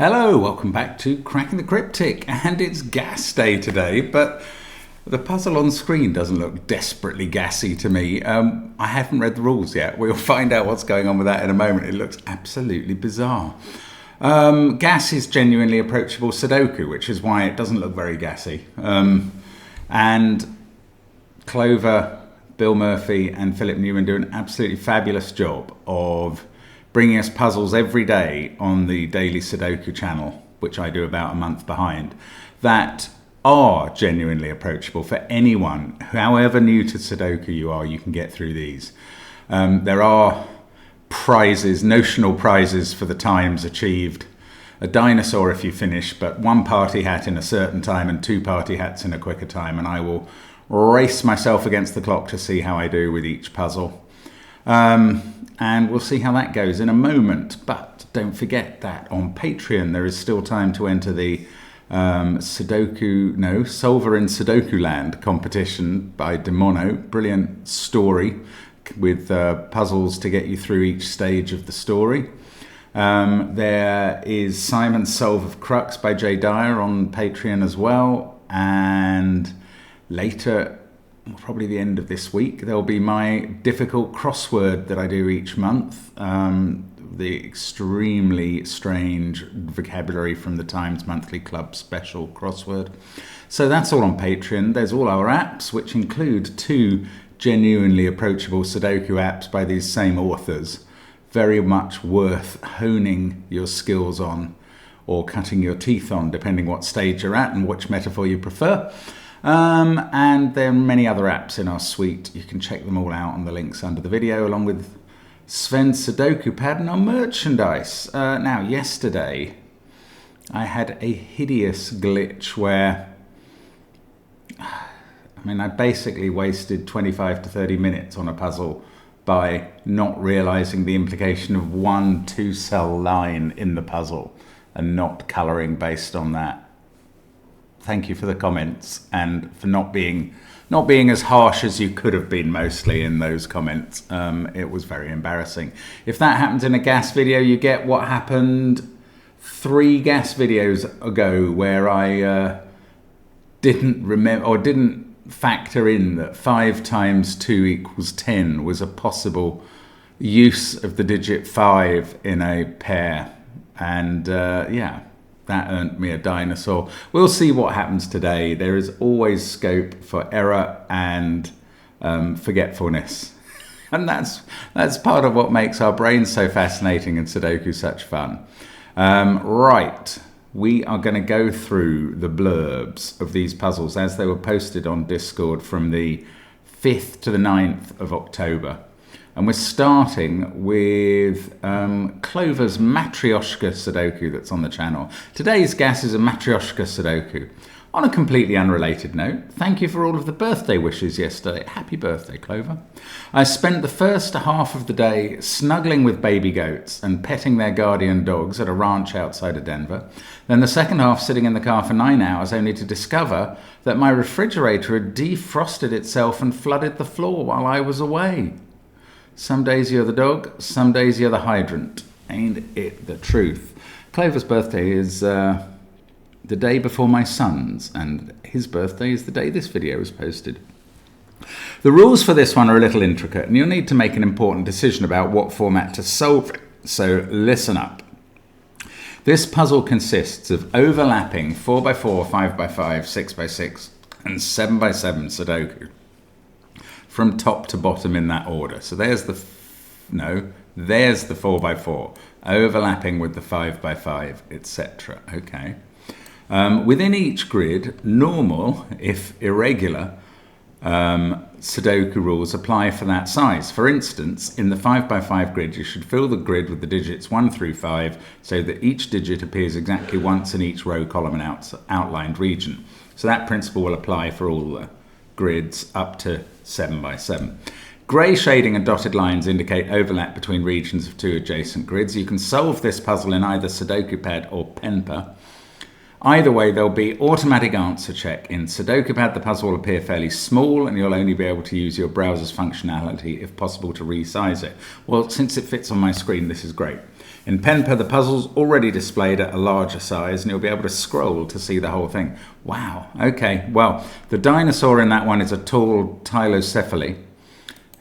Hello, welcome back to Cracking the Cryptic, and it's gas day today, but the puzzle on screen doesn't look desperately gassy to me. I haven't read the rules yet. We'll find out what's going on with that in a moment. It looks absolutely bizarre. Gas is genuinely approachable Sudoku, which is why it doesn't look very gassy. And Clover, Bill Murphy and Philip Newman do an absolutely fabulous job of bringing us puzzles every day on the Daily Sudoku channel, which I do about a month behind, that are genuinely approachable for anyone. However new to Sudoku you are, you can get through these. There are prizes, notional prizes for the times achieved. A dinosaur if you finish, but 1 party hat in a certain time and 2 party hats in a quicker time, and I will race myself against the clock to see how I do with each puzzle. And we'll see how that goes in a moment. But don't forget that on Patreon there is still time to enter the Solver in Sudoku Land competition by Demono. Brilliant story with puzzles to get you through each stage of the story. There is Simon's Solve of Crux by Jay Dyer on Patreon as well. And later, probably the end of this week, there'll be my difficult crossword that I do each month. The extremely strange vocabulary from the Times Monthly Club special crossword. So that's all on Patreon. There's all our apps, which include 2 genuinely approachable Sudoku apps by these same authors. Very much worth honing your skills on or cutting your teeth on, depending what stage you're at and which metaphor you prefer. And there are many other apps in our suite. You can check them all out on the links under the video, along with Sven's Sudoku pad and our merchandise. Now, yesterday, I had a hideous glitch where, I basically wasted 25 to 30 minutes on a puzzle by not realizing the implication of 1 2-cell line in the puzzle and not coloring based on that. Thank you for the comments and for not being as harsh as you could have been mostly in those comments. It was very embarrassing. If that happens in a gas video, you get what happened 3 gas videos ago, where I didn't remember or didn't factor in that 5 times 2 equals 10 was a possible use of the digit 5 in a pair. And that earned me a dinosaur. We'll see what happens today. There is always scope for error and forgetfulness. And that's part of what makes our brains so fascinating and Sudoku such fun. Right, we are going to go through the blurbs of these puzzles as they were posted on Discord from the 5th to the 9th of October. And we're starting with Clover's Matryoshka Sudoku that's on the channel. Today's gas is a Matryoshka Sudoku. On a completely unrelated note, thank you for all of the birthday wishes yesterday. Happy birthday, Clover. I spent the first half of the day snuggling with baby goats and petting their guardian dogs at a ranch outside of Denver. Then the second half sitting in the car for 9 hours, only to discover that my refrigerator had defrosted itself and flooded the floor while I was away. Some days you're the dog, some days you're the hydrant. Ain't it the truth? Clover's birthday is the day before my son's, and his birthday is the day this video is posted. The rules for this one are a little intricate, and you'll need to make an important decision about what format to solve it. So listen up. This puzzle consists of overlapping 4x4, 5x5, 6x6, and 7x7 Sudoku, from top to bottom in that order. So there's the 4x4, overlapping with the 5x5, etc. Okay. Within each grid, normal, if irregular, Sudoku rules apply for that size. For instance, in the 5x5 grid, you should fill the grid with the digits 1 through 5 so that each digit appears exactly once in each row, column, and outlined region. So that principle will apply for all the grids up to 7x7. Grey shading and dotted lines indicate overlap between regions of 2 adjacent grids. You can solve this puzzle in either Sudoku Pad or Penpa. Either way, there'll be automatic answer check. In Sudoku Pad, the puzzle will appear fairly small and you'll only be able to use your browser's functionality, if possible, to resize it. Well, since it fits on my screen, this is great. In PenPad, the puzzle's already displayed at a larger size and you'll be able to scroll to see the whole thing. Wow, okay, well, the dinosaur in that one is a tall tylocephaly.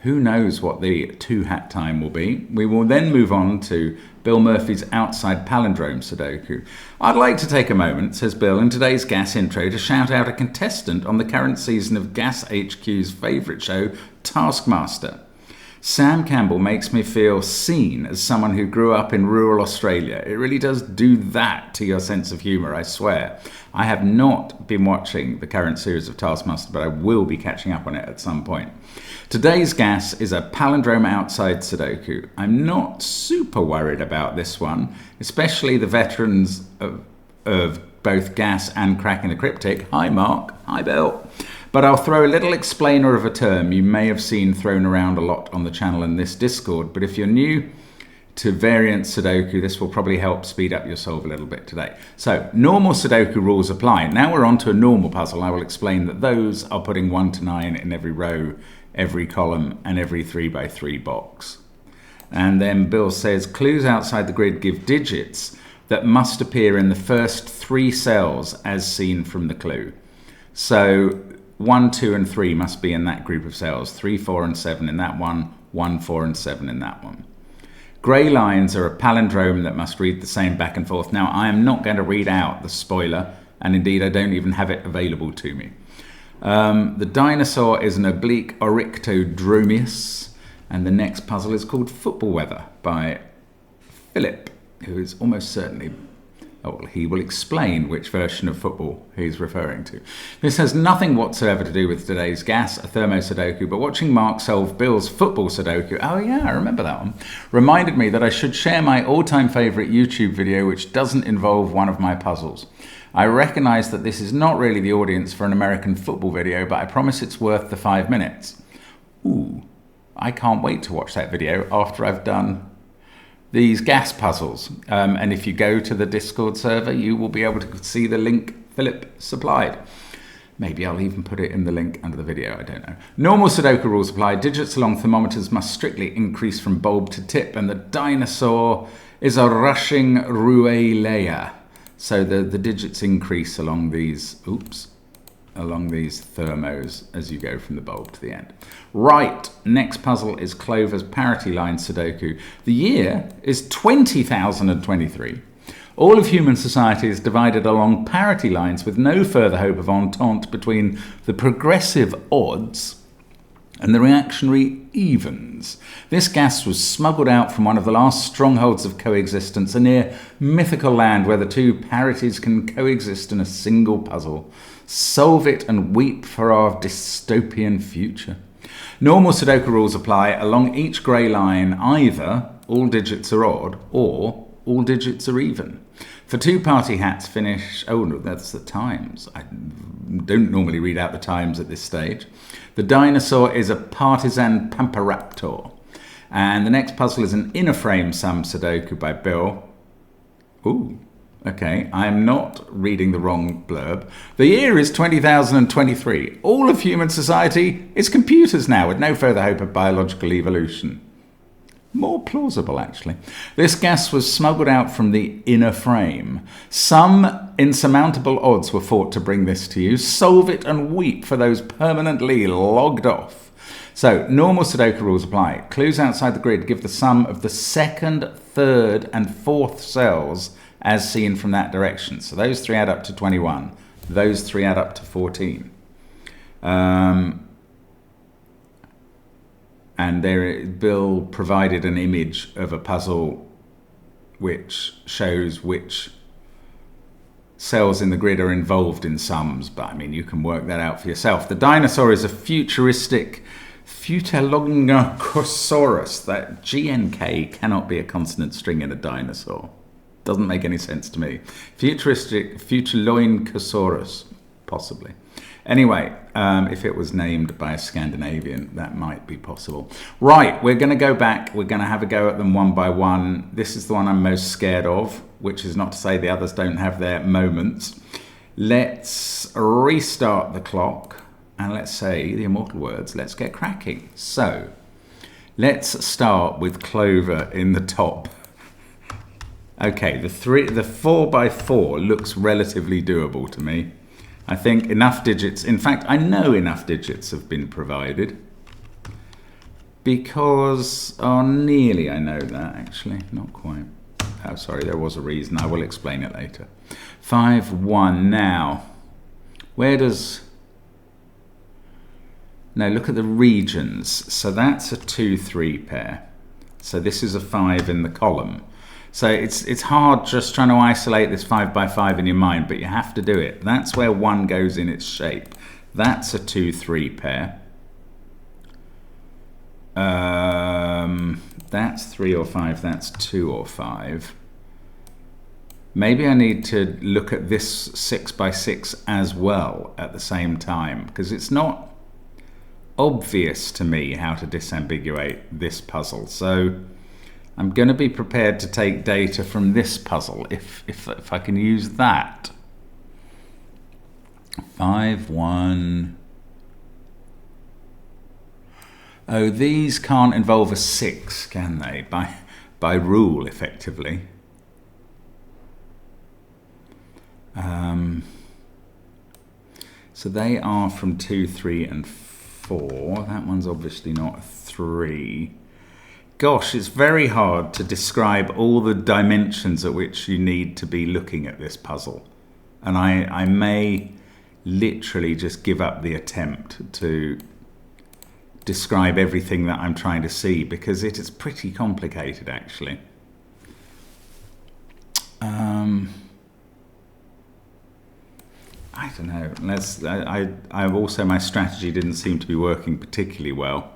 Who knows what the 2-hat time will be? We will then move on to Bill Murphy's Outside Palindrome Sudoku. I'd like to take a moment, says Bill, in today's Gas intro to shout out a contestant on the current season of Gas HQ's favourite show, Taskmaster. Sam Campbell makes me feel seen as someone who grew up in rural Australia. It really does do that to your sense of humour, I swear. I have not been watching the current series of Taskmaster, but I will be catching up on it at some point. Today's Gas is a palindrome outside Sudoku. I'm not super worried about this one, especially the veterans of both Gas and Cracking the Cryptic. Hi Mark, hi Bill. But I'll throw a little explainer of a term you may have seen thrown around a lot on the channel and this Discord, but if you're new to variant Sudoku, this will probably help speed up your solve a little bit today. So, normal Sudoku rules apply. Now we're on to a normal puzzle. I will explain that those are putting 1 to 9 in every row, every column, and every 3x3 box. And then Bill says, clues outside the grid give digits that must appear in the first 3 cells as seen from the clue. So, 1, 2, and 3 must be in that group of cells. 3, 4, and 7 in that one. 1, 4, and 7 in that one. Grey lines are a palindrome that must read the same back and forth. Now, I am not going to read out the spoiler, and indeed I don't even have it available to me. The dinosaur is an oblique Oryctodromeus, and the next puzzle is called Football Weather by Philip, who is almost certainly... Oh, well, he will explain which version of football he's referring to. This has nothing whatsoever to do with today's Gas, a thermo Sudoku, but watching Mark solve Bill's football Sudoku, oh yeah, I remember that one, reminded me that I should share my all-time favourite YouTube video which doesn't involve one of my puzzles. I recognise that this is not really the audience for an American football video, but I promise it's worth the 5 minutes. Ooh, I can't wait to watch that video after I've done these Gas puzzles, and if you go to the Discord server you will be able to see the link Philip supplied. Maybe I'll even put it in the link under the video, I don't know. Normal Sudoku rules apply. Digits along thermometers must strictly increase from bulb to tip, and the dinosaur is a rushing Ruelea. So the digits increase along these, along these thermos as you go from the bulb to the end. Right, next puzzle is Clover's parity line Sudoku. The year is 20,023. All of human society is divided along parity lines with no further hope of entente between the progressive odds and the reactionary evens. This gas was smuggled out from one of the last strongholds of coexistence, a near mythical land where the two parities can coexist in a single puzzle. Solve it and weep for our dystopian future. Normal Sudoku rules apply. Along each grey line, either all digits are odd or all digits are even. For 2 party hats finish... Oh, no, that's the times. I don't normally read out the times at this stage. The dinosaur is a partisan Pamparaptor. And the next puzzle is an inner frame sum Sudoku by Bill. Ooh. Okay, I'm not reading the wrong blurb. The year is 20,023. All of human society is computers now with no further hope of biological evolution. More plausible, actually. This gas was smuggled out from the inner frame. Some insurmountable odds were fought to bring this to you. Solve it and weep for those permanently logged off. So, normal Sudoku rules apply. Clues outside the grid give the sum of the second, third, and fourth cells as seen from that direction. So those 3 add up to 21. Those 3 add up to 14. And there, Bill provided an image of a puzzle which shows which cells in the grid are involved in sums. But I mean, you can work that out for yourself. The dinosaur is a futuristic Futalognkosaurus. That GNK cannot be a consonant string in a dinosaur. Doesn't make any sense to me. Futuristic Futalognkosaurus, possibly. Anyway, if it was named by a Scandinavian, that might be possible. Right, we're going to go back. We're going to have a go at them one by one. This is the one I'm most scared of, which is not to say the others don't have their moments. Let's restart the clock and let's say the immortal words, let's get cracking. So let's start with clover in the top. Okay, the 4x4 looks relatively doable to me. I think enough digits, in fact, I know enough digits have been provided because, oh, nearly I know that actually, not quite. Oh, sorry, there was a reason. I will explain it later. 5, 1. Now, where does... No, look at the regions. So that's a 2, 3 pair. So this is a 5 in the column. So it's hard just trying to isolate this 5x5 in your mind, but you have to do it. That's where 1 goes in its shape. That's a 2, 3 pair. That's 3 or 5, that's 2 or 5. Maybe I need to look at this 6x6 as well at the same time, because it's not obvious to me how to disambiguate this puzzle. So I'm going to be prepared to take data from this puzzle if I can use that. 5, 1. Oh, these can't involve a 6, can they? By rule, effectively. So they are from 2, 3, and 4. That one's obviously not a 3. Gosh, it's very hard to describe all the dimensions at which you need to be looking at this puzzle. And I may literally just give up the attempt to describe everything that I'm trying to see, because it is pretty complicated actually. I don't know. I also, my strategy didn't seem to be working particularly well.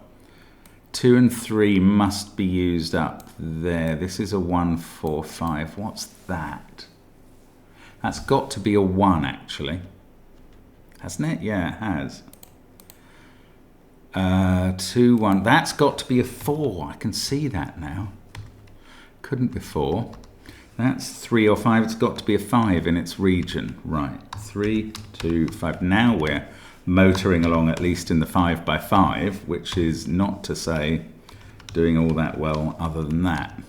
2 and 3 must be used up there. This is a 1, 4, 5. What's that? That's got to be a 1 actually. Hasn't it? Yeah, it has. 2, 1. That's got to be a 4. I can see that now. Couldn't before. That's 3 or 5. It's got to be a 5 in its region. Right. 3, 2, 5. Now we're motoring along, at least in the 5x5, which is not to say doing all that well other than that.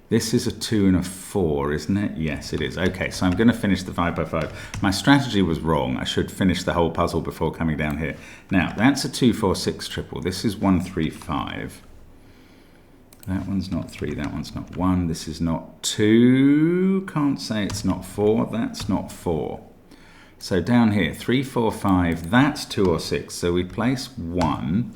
This is a 2 and a 4, isn't it? Yes, it is. Okay, so I'm going to finish the 5x5. My strategy was wrong. I should finish the whole puzzle before coming down here. Now, that's a 2, 4, 6 triple. This is 1, 3, 5. That one's not 3, that one's not 1. This is not 2. Can't say it's not 4. That's not 4. So down here, 3, 4, 5, that's 2 or 6. So we place 1.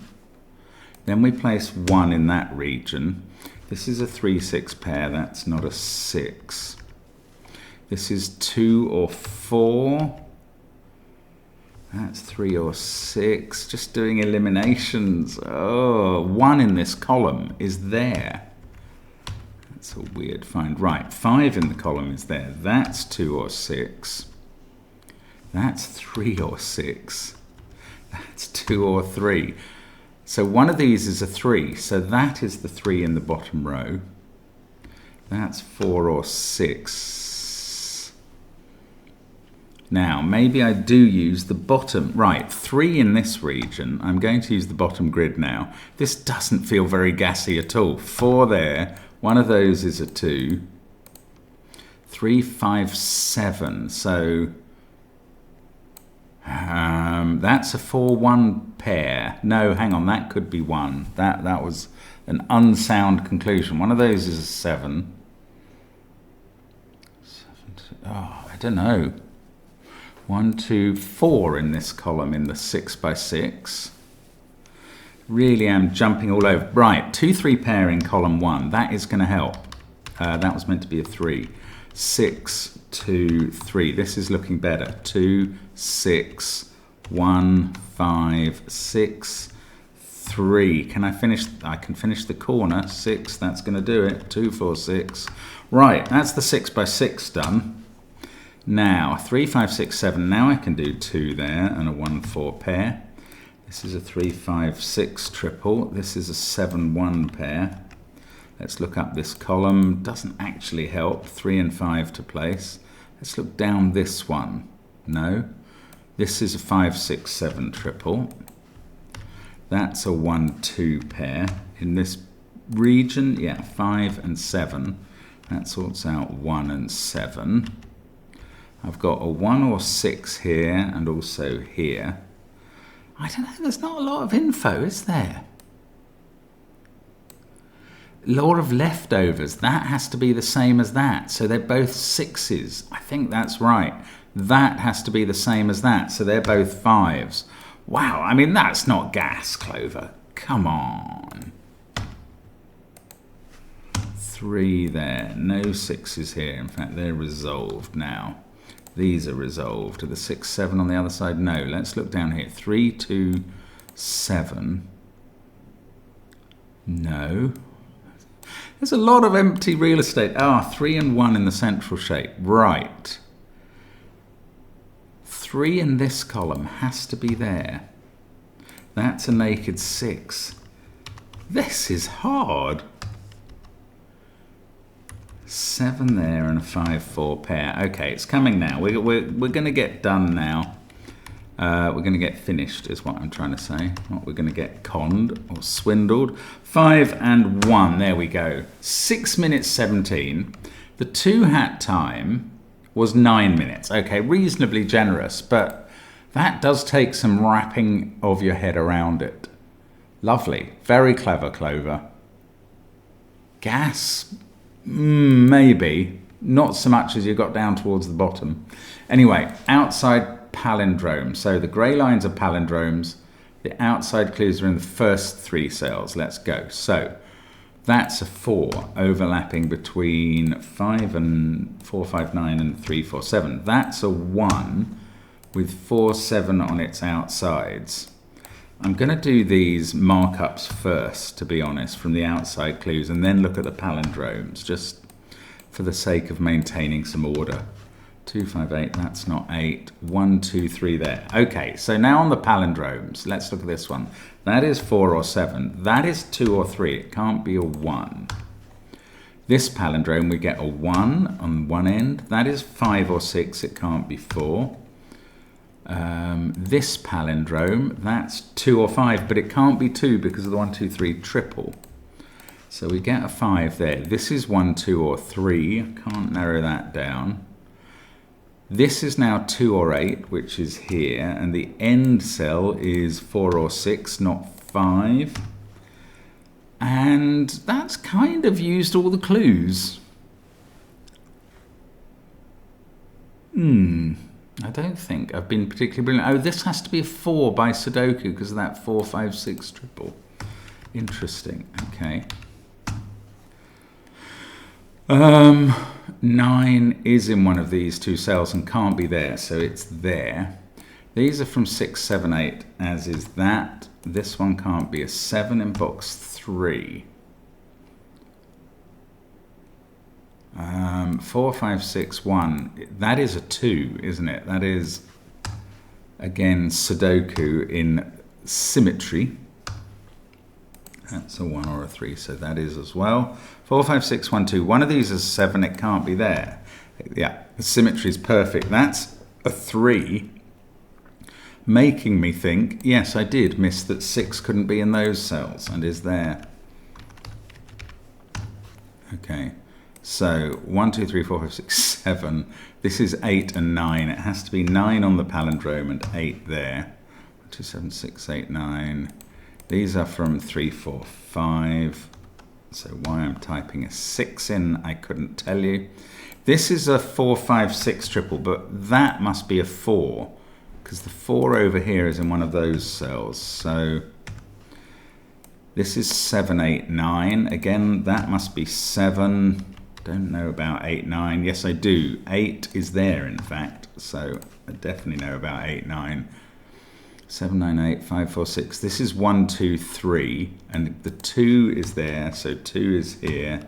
Then we place 1 in that region. This is a 3, 6 pair. That's not a 6. This is 2 or 4. That's 3 or 6. Just doing eliminations. Oh, 1 in this column is there. That's a weird find. Right, 5 in the column is there. That's 2 or 6. That's 3 or 6. That's 2 or 3. So one of these is a 3. So that is the 3 in the bottom row. That's 4 or 6. Now, maybe I do use the bottom. Right, 3 in this region. I'm going to use the bottom grid now. This doesn't feel very gassy at all. 4 there. One of those is a 2. 3, 5, 7. So that's a 4, 1 pair. No, hang on, that could be 1. That was an unsound conclusion. One of those is a 7. 7, oh, I don't know. 1, 2, 4 in this column in the 6x6. Really am jumping all over. Right, 2, 3 pair in column 1. That is going to help. That was meant to be a 3. 6, 2, 3. This is looking better. 2, 6, 1, 5, 6, 3. Can I finish? I can finish the corner. 6, that's going to do it. 2, 4, 6. Right, that's the 6x6 done. Now, 3, 5, 6, 7. Now I can do 2 there and a 1, 4 pair. This is a 3, 5, 6 triple. This is a 7, 1 pair. Let's look up this column. Doesn't actually help. 3 and 5 to place. Let's look down this one. No. This is a 5, 6, 7 triple. That's a 1, 2 pair. In this region, yeah, 5 and 7. That sorts out 1 and 7. I've got a 1 or 6 here and also here. I don't know, there's not a lot of info, is there? Law of leftovers, that has to be the same as that. So they're both 6s. I think that's right. That has to be the same as that. So they're both 5s. Wow, I mean, that's not gas, Clover. Come on. 3 there. No 6s here. In fact, they're resolved now. These are resolved. Are the 6, 7 on the other side? No. Let's look down here. 3, 2, 7. No. There's a lot of empty real estate. 3 and 1 in the central shape. Right. 3 in this column has to be there. That's a naked 6. This is hard. 7 there and a 5, 4 pair. Okay, it's coming now. We're going to get done now. We're going to get finished is what I'm trying to say. Not we're going to get conned or swindled. 5 and 1. There we go. 6 minutes 17. The 2 hat time was 9 minutes. Okay, reasonably generous, but that does take some wrapping of your head around it. Lovely. Very clever, Clover. Gas? Maybe. Not so much as you got down towards the bottom. Anyway, outside palindrome. So the grey lines are palindromes. The outside clues are in the first 3 cells. Let's go. So that's a 4 overlapping between 5 and 4, 5, 9 and 3, 4, 7. That's a 1 with 4, 7 on its outsides. I'm going to do these markups first, to be honest, from the outside clues, and then look at the palindromes, just for the sake of maintaining some order. 2, 5, 8, that's not 8. 1, 2, 3 there. Okay, so now on the palindromes, let's look at this one. That is 4 or 7. That is 2 or 3. It can't be a 1. This palindrome, we get a 1 on one end. That is 5 or 6. It can't be 4. This palindrome, that's 2 or 5, but it can't be 2 because of the 1, 2, 3 triple. So we get a 5 there. This is 1, 2 or 3. I can't narrow that down. This is now 2 or 8, which is here, and the end cell is 4 or 6, not 5. And that's kind of used all the clues. I don't think I've been particularly brilliant. Oh, this has to be a 4 by Sudoku because of that 4, 5, 6 triple. Interesting. Okay. 9 is in one of these 2 cells and can't be there, so it's there. These are from 6, 7, 8, as is that. This one can't be a 7 in box 3. 4, 5, 6, 1. That is a 2, isn't it? That is, again, Sudoku in symmetry. That's a 1 or a 3, so that is as well. 4, 5, 6, 1, 2. One of these is 7, it can't be there. Yeah, the symmetry is perfect. That's a 3, making me think, yes, I did miss that 6 couldn't be in those cells and is there. Okay, so 1, 2, 3, 4, 5, 6, 7. This is 8 and 9. It has to be 9 on the palindrome and 8 there. 1, 2, 7, 6, 8, 9. These are from 3, 4, 5. So why I'm typing a 6 in, I couldn't tell you. This is a 4, 5, 6 triple, but that must be a 4, because the 4 over here is in one of those cells. So this is 7, 8, 9. Again, that must be 7. Don't know about 8, 9. Yes, I do. 8 is there, in fact. So I definitely know about 8, 9. 7, 9, 8, 5, 4, 6. This is 1, 2, 3. And the 2 is there. So 2 is here.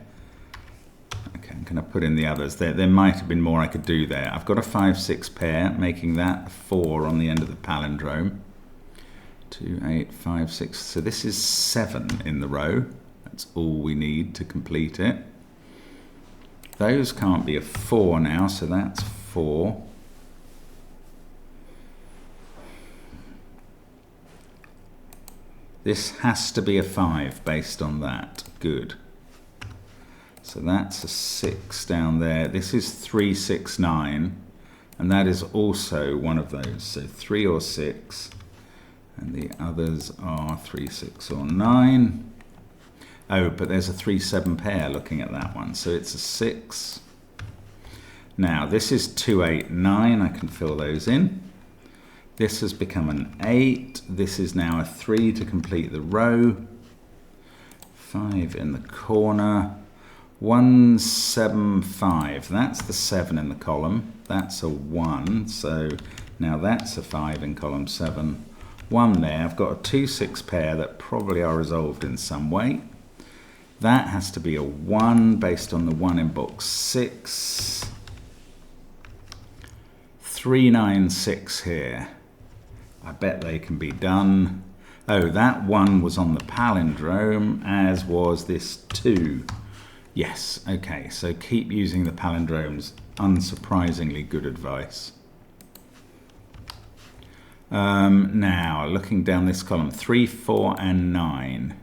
Okay, I'm going to put in the others. There might have been more I could do there. I've got a 5, 6 pair, making that a 4 on the end of the palindrome. 2, 8, 5, 6. So this is 7 in the row. That's all we need to complete it. Those can't be a 4 now, so that's 4. This has to be a 5 based on that. Good. So that's a 6 down there. This is 3, 6, 9. And that is also one of those. So 3 or 6. And the others are 3, 6 or 9. Oh, but there's a 3, 7 pair looking at that one. So it's a 6. Now, this is 2, 8, 9. I can fill those in. This has become an 8. This is now a 3 to complete the row. 5 in the corner. 1, 7, 5. That's the 7 in the column. That's a 1. So now that's a 5 in column 7. 1 there. I've got a 2, 6 pair that probably are resolved in some way. That has to be a 1 based on the 1 in box 6. 3, 9, 6 here. I bet they can be done. Oh, that 1 was on the palindrome, as was this 2. Yes, okay, so keep using the palindromes. Unsurprisingly good advice. Now, looking down this column, 3, 4, and 9.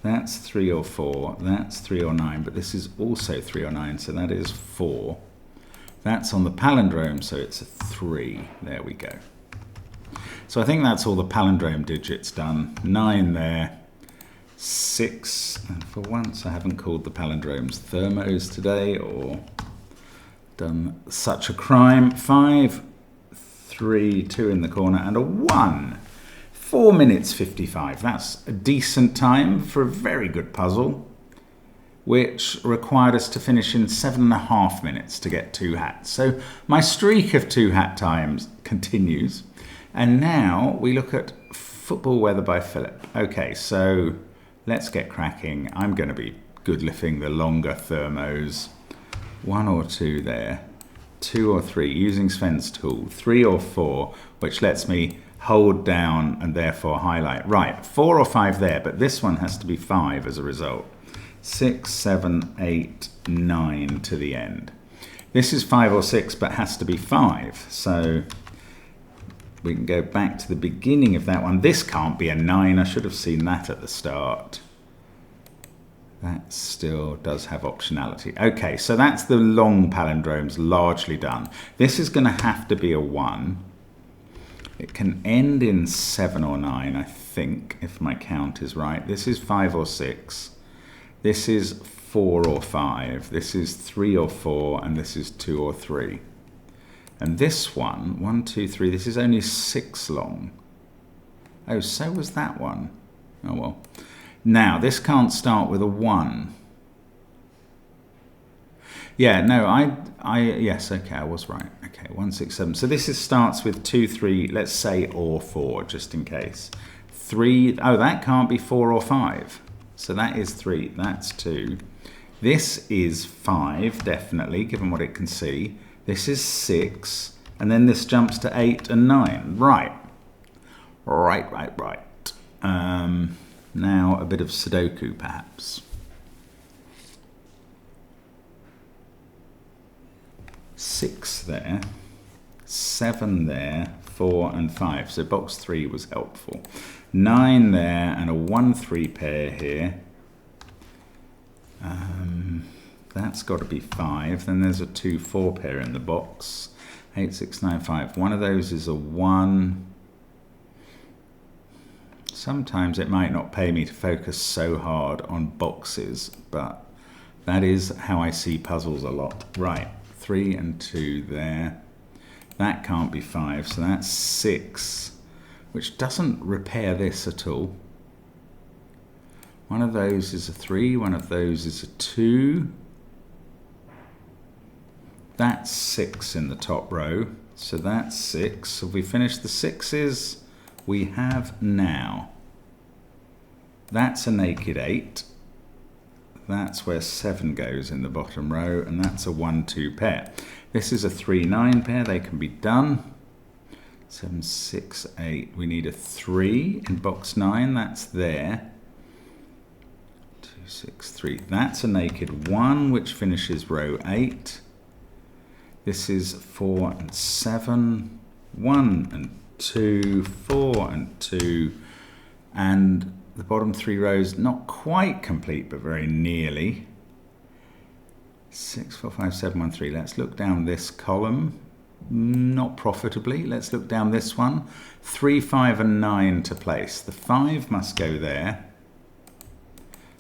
That's 3 or 4, that's 3 or 9, but this is also 3 or 9, so that is 4. That's on the palindrome, so it's a 3. There we go. So I think that's all the palindrome digits done. 9 there, 6, and for once I haven't called the palindromes thermos today or done such a crime. 5, 3, 2 in the corner, and a 1. 4 minutes 55. That's a decent time for a very good puzzle, which required us to finish in 7.5 minutes to get 2 hats. So my streak of 2 hat times continues. And now we look at football weather by Philip. Okay, so let's get cracking. I'm going to be good lifting the longer thermos. 1 or 2 there. 2 or 3 using Sven's tool. 3 or 4, which lets me hold down and therefore highlight. Right, 4 or 5 there, but this one has to be 5 as a result. 6, 7, 8, 9 to the end. This is 5 or 6, but has to be 5. So we can go back to the beginning of that one. This can't be a 9. I should have seen that at the start. That still does have optionality. Okay, so that's the long palindromes largely done. This is going to have to be a 1. It can end in 7 or 9, I think, if my count is right. This is 5 or 6. This is 4 or 5. This is 3 or 4, and this is 2 or 3. And this one, 1, 2, 3, this is only 6 long. Oh, so was that one. Oh, well. Now, this can't start with a 1. Yeah, no, yes, okay, I was right. Okay, 1, 6, 7. So this starts with 2, 3, let's say, or 4, just in case. 3, oh, that can't be 4 or 5. So that is 3, that's 2. This is 5, definitely, given what it can see. This is 6, and then this jumps to 8 and 9. Right. Right. Now a bit of Sudoku, perhaps. 6 there, 7 there, 4 and 5. So box 3 was helpful. 9 there, and a 1, 3 pair here. That's got to be 5. Then there's a 2, 4 pair in the box. 8, 6, 9, 5. One of those is a 1. Sometimes it might not pay me to focus so hard on boxes, but that is how I see puzzles a lot. Right, 3 and 2 there. That can't be 5, so that's 6, which doesn't repair this at all. One of those is a 3, one of those is a 2. That's 6 in the top row, so that's 6. Have we finished the 6s? We have now. That's a naked 8. That's where 7 goes in the bottom row, and that's a 1, 2 pair. This is a 3, 9 pair. They can be done. 7, 6, 8. We need a 3 in box 9. That's there. 2, 6, 3. That's a naked 1, which finishes row 8. This is 4 and 7. 1 and 2, 4 and 2. And the bottom 3 rows, not quite complete, but very nearly. 6, 4, 5, 7, 1, 3. Let's look down this column. Not profitably. Let's look down this one. 3, 5, and 9 to place. The 5 must go there.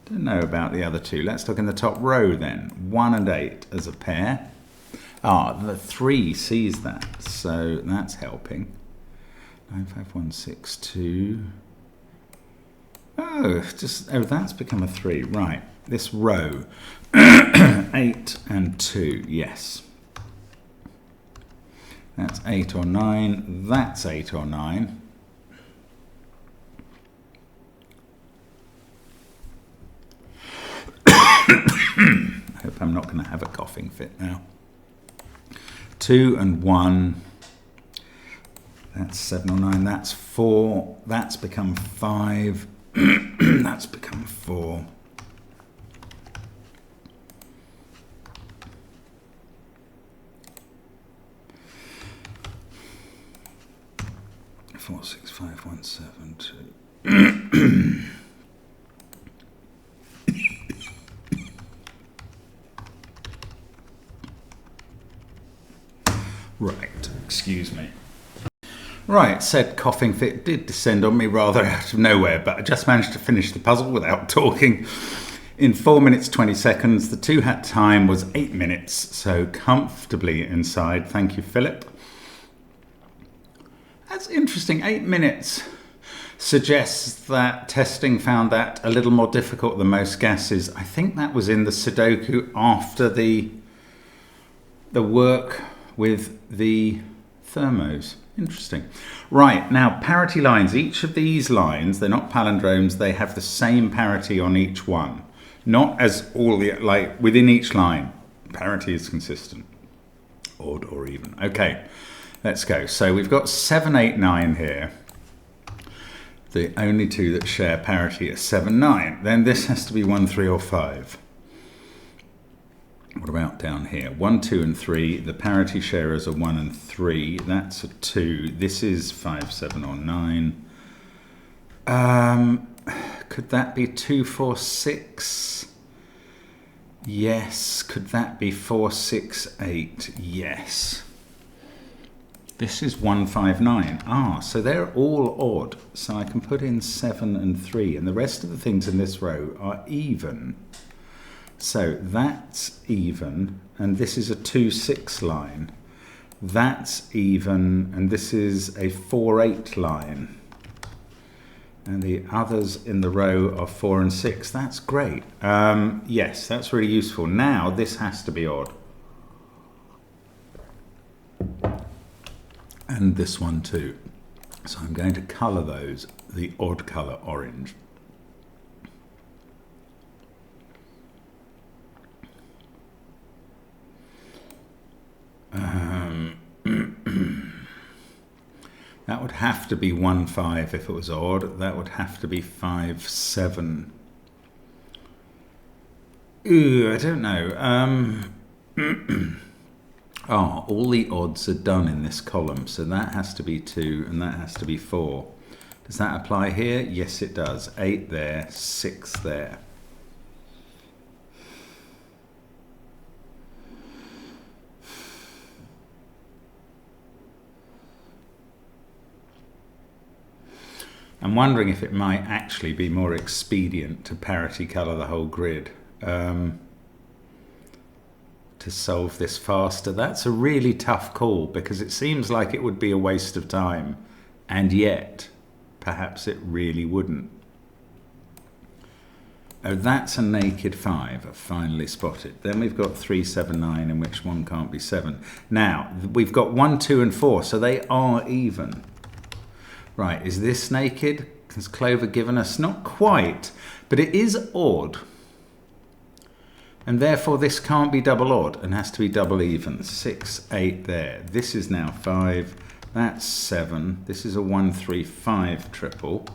Don't know about the other 2. Let's look in the top row then. 1 and 8 as a pair. The 3 sees that, so that's helping. 9, 5, 1, 6, 2. That's become a 3. Right, this row. 8 and 2, yes. That's 8 or 9. That's 8 or 9. I hope I'm not going to have a coughing fit now. 2 and 1. That's 7 or 9. That's 4. That's become 5. That's become 4. 4, 6, 5, 1, 7, 2. Right, excuse me. Right, said coughing fit did descend on me rather out of nowhere, but I just managed to finish the puzzle without talking. In 4 minutes 20 seconds, the 2-hat time was 8 minutes, so comfortably inside. Thank you, Philip. That's interesting. 8 minutes suggests that testing found that a little more difficult than most guesses. I think that was in the Sudoku after the work with the thermos. Interesting. Right, now parity lines. Each of these lines, they're not palindromes, they have the same parity on each one. Not as all the, like within each line, parity is consistent. Odd or even. Okay, let's go. So we've got 7, 8, 9 here. The only 2 that share parity are 7, 9. Then this has to be 1, 3 or 5. What about down here? 1, 2 and 3. The parity sharers are 1 and 3. That's a 2. This is 5, 7 or 9. Could that be 2, 4, 6? Yes. Could that be 4, 6, 8? Yes. This is 1, 5, 9. So they're all odd. So I can put in 7 and 3. And the rest of the things in this row are even. So that's even, and this is a 2, 6 line. That's even, and this is a 4, 8 line. And the others in the row are 4 and 6. That's great. Yes, that's really useful. Now this has to be odd. And this one too. So I'm going to colour those the odd colour orange. That would have to be 1, 5 if it was odd. That would have to be 5, 7. I don't know. All the odds are done in this column, so that has to be 2 and that has to be 4. Does that apply here? Yes, it does. 8 there, 6 there. I'm wondering if it might actually be more expedient to parity colour the whole grid to solve this faster. That's a really tough call because it seems like it would be a waste of time, and yet perhaps it really wouldn't. Oh, that's a naked 5, I've finally spotted. Then we've got 3, 7, 9, in which one can't be 7. Now, we've got 1, 2 and 4, so they are even. Right, is this naked? Has Clover given us? Not quite, but it is odd. And therefore this can't be double odd and has to be double even. 6, 8 there. This is now 5. That's 7. This is a 1, 3, 5 triple.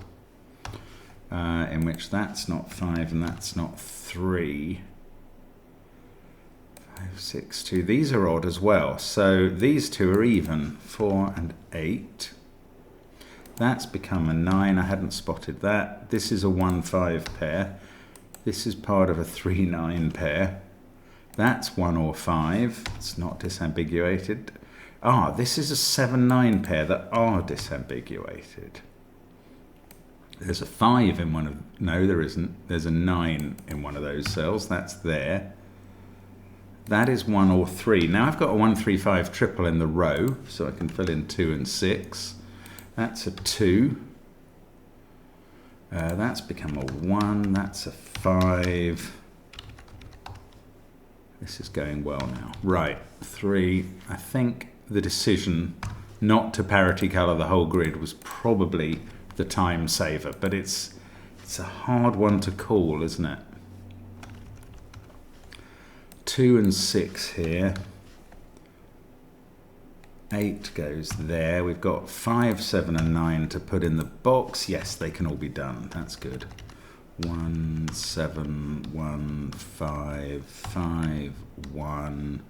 In which that's not 5 and that's not 3. 5, 6, 2. These are odd as well. So these two are even. 4 and 8. That's become a 9. I hadn't spotted that. This is a 1-5 pair. This is part of a 3-9 pair. That's 1 or 5. It's not disambiguated. Ah, this is a 7-9 pair that are disambiguated. There's a 5 in one of... No, there isn't. There's a 9 in one of those cells. That's there. That is 1 or 3. Now I've got a 1, 3, 5 triple in the row, so I can fill in 2 and 6. That's a 2. That's become a 1. That's a 5. This is going well now. Right, 3. I think the decision not to parity colour the whole grid was probably the time saver, but it's a hard one to call, isn't it? 2 and 6 here. 8 goes there. We've got 5, 7 and 9 to put in the box. Yes, they can all be done. That's good. 1, 7, 1, 5, 5, 1.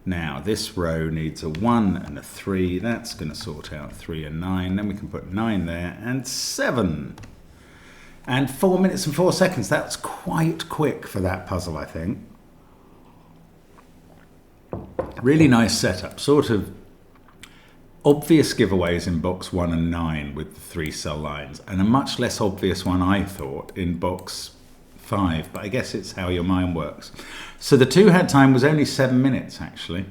Now this row needs a 1 and a 3. That's going to sort out 3 and 9. Then we can put 9 there and 7. And 4 minutes and 4 seconds. That's quite quick for that puzzle, I think. Really nice setup. Sort of obvious giveaways in box 1 and 9 with the 3 cell lines, and a much less obvious one, I thought, in box 5, but I guess it's how your mind works. So the 2-hat time was only 7 minutes, actually.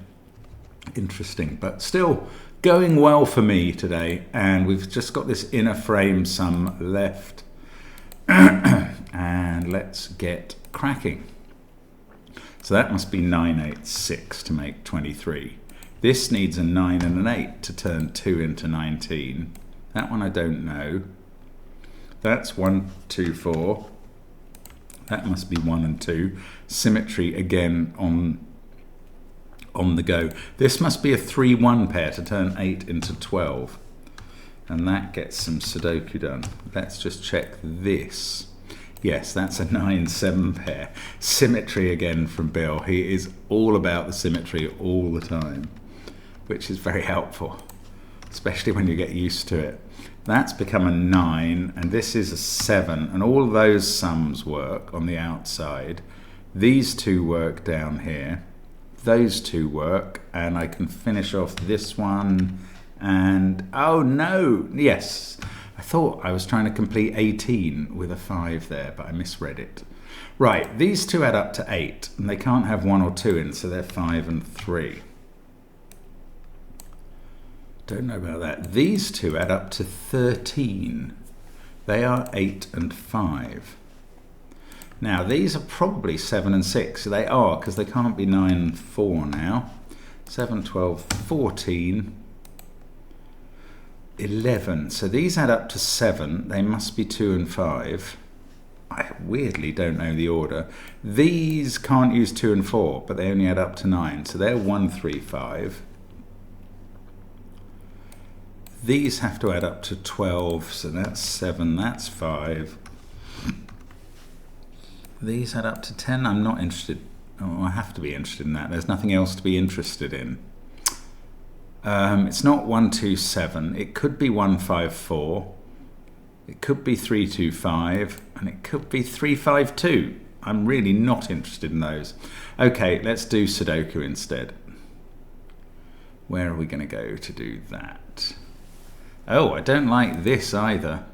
Interesting, but still going well for me today, and we've just got this inner frame sum left. And let's get cracking. So that must be 9, 8, 6 to make 23. This needs a 9 and an 8 to turn 2 into 19. That one I don't know. That's 1, 2, 4. That must be 1 and 2. Symmetry again on the go. This must be a 3, 1 pair to turn 8 into 12. And that gets some Sudoku done. Let's just check this. Yes, that's a 9, 7 pair. Symmetry again from Bill. He is all about the symmetry all the time, which is very helpful, especially when you get used to it. That's become a 9, and this is a 7, and all those sums work on the outside. These two work down here. Those two work, and I can finish off this one, and oh no, yes. I thought I was trying to complete 18 with a 5 there, but I misread it. Right, these two add up to 8, and they can't have 1 or 2 in, so they're 5 and 3. Don't know about that. These two add up to 13. They are 8 and 5. Now, these are probably 7 and 6. They are, because they can't be 9 and 4 now. 7, 12, 14. 11. So these add up to 7. They must be 2 and 5. I weirdly don't know the order. These can't use 2 and 4, but they only add up to 9. So they're 1, 3, 5. These have to add up to 12. So that's 7. That's 5. These add up to 10. I'm not interested. Oh, I have to be interested in that. There's nothing else to be interested in. It's not 1, 2, 7. It could be 1, 5, 4. It could be 3, 2, 5. And it could be 3, 5, 2. I'm really not interested in those. Okay, let's do Sudoku instead. Where are we going to go to do that? Oh, I don't like this either.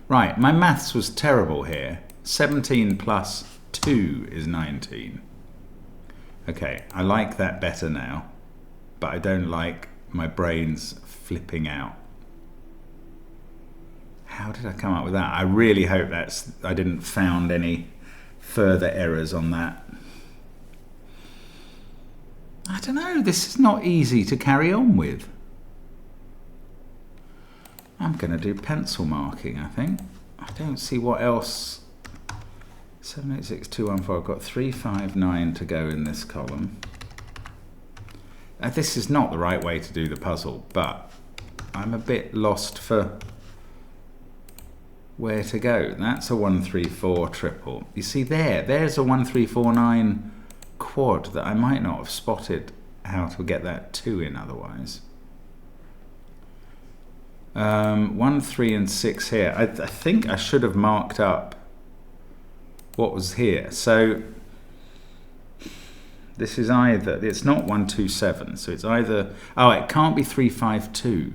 Right, my maths was terrible here. 17 plus 2 is 19. Okay, I like that better now, but I don't like my brains flipping out. How did I come up with that? I really hope I didn't found any further errors on that. I don't know, this is not easy to carry on with. I'm going to do pencil marking, I think. I don't see what else. 7, 8, 6, 2, 1, 4. I've got 3, 5, 9 to go in this column. This is not the right way to do the puzzle, but I'm a bit lost for where to go. That's a 1, 3, 4 triple. You see there's a 1, 3, 4, 9 quad that I might not have spotted how to get that 2 in otherwise. 1, 3, and 6 here. I think I should have marked up what was here. So this is either, it's not 1, 2, 7. So it's either, oh, it can't be 3, 5, 2.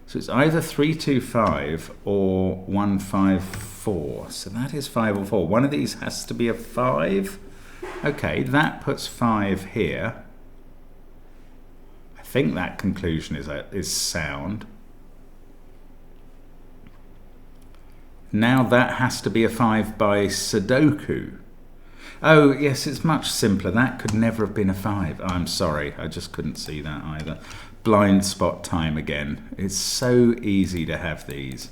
So it's either 3, 2, 5 or 1, 5, 4. So that is 5 or 4. One of these has to be a 5. Okay, that puts 5 here. I think that conclusion is sound. Now that has to be a 5 by Sudoku. Oh, yes, it's much simpler. That could never have been a 5. Oh, I'm sorry, I just couldn't see that either. Blind spot time again. It's so easy to have these.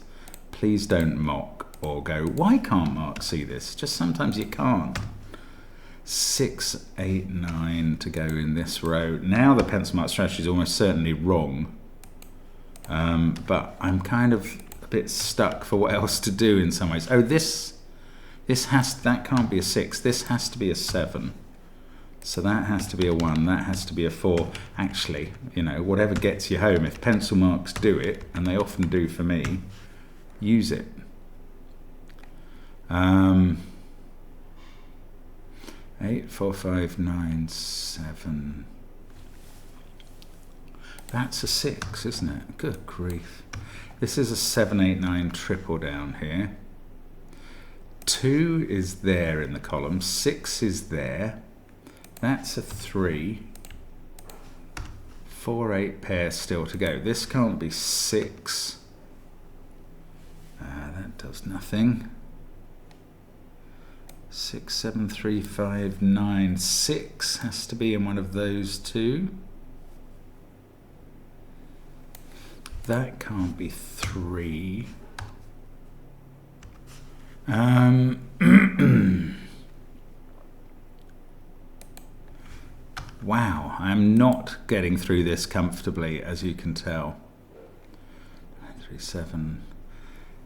Please don't mock or go, why can't Mark see this? Just sometimes you can't. 6, 8, 9 to go in this row. Now the pencil mark strategy is almost certainly wrong. But I'm kind of a bit stuck for what else to do in some ways. Oh, that can't be a 6. This has to be a 7. So that has to be a 1. That has to be a 4. Actually, you know, whatever gets you home. If pencil marks do it, and they often do for me, use it. 8, 4, 5, 9, 7. That's a 6, isn't it? Good grief. This is a 7, 8, 9 triple down here. 2 is there in the column. 6 is there. That's a 3. 4, 8 pair still to go. This can't be 6. That does nothing. 6, 7, 3, 5, 9. 6 has to be in one of those two. That can't be 3. Wow, I'm not getting through this comfortably, as you can tell. 9, 3, 7.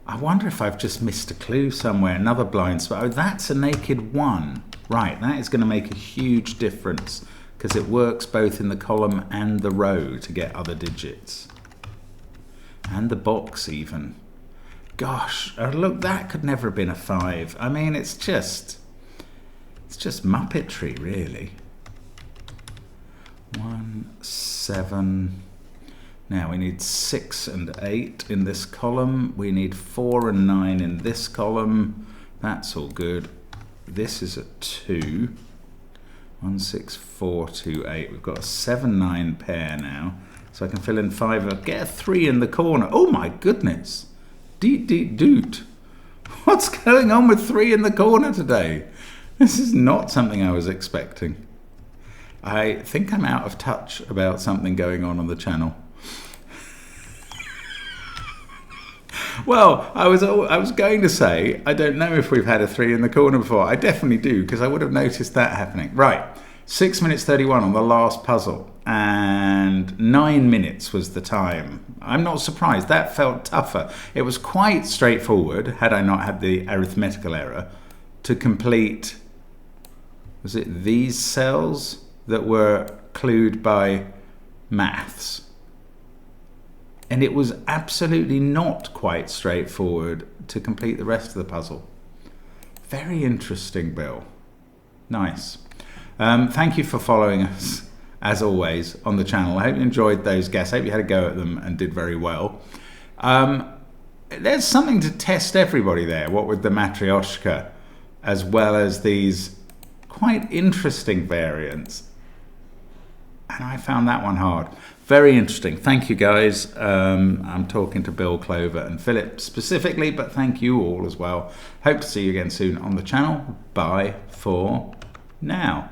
I wonder if I've just missed a clue somewhere, another blind spot. Oh, that's a naked 1. Right, that is going to make a huge difference because it works both in the column and the row to get other digits. And the box even. Gosh, oh look, that could never have been a 5. I mean, it's just muppetry, really. 1, 7. Now we need 6 and 8 in this column. We need 4 and 9 in this column. That's all good. This is a 2. 1, 6, 4, 2, 8. We've got a 7, 9 pair now. So I can fill in 5. I'll get a 3 in the corner. Oh my goodness. Deet, deet, doot. What's going on with 3 in the corner today? This is not something I was expecting. I think I'm out of touch about something going on the channel. Well, I was going to say, I don't know if we've had a 3 in the corner before. I definitely do, because I would have noticed that happening. Right, 6 minutes 31 on the last puzzle, and 9 minutes was the time. I'm not surprised. That felt tougher. It was quite straightforward, had I not had the arithmetical error, to complete, was it these cells that were clued by maths? And it was absolutely not quite straightforward to complete the rest of the puzzle. Very interesting, Bill. Nice. Thank you for following us, as always, on the channel. I hope you enjoyed those guesses. I hope you had a go at them and did very well. There's something to test everybody there, what with the Matryoshka, as well as these quite interesting variants. And I found that one hard. Very interesting. Thank you, guys. I'm talking to Bill, Clover, and Philip specifically, but thank you all as well. Hope to see you again soon on the channel. Bye for now.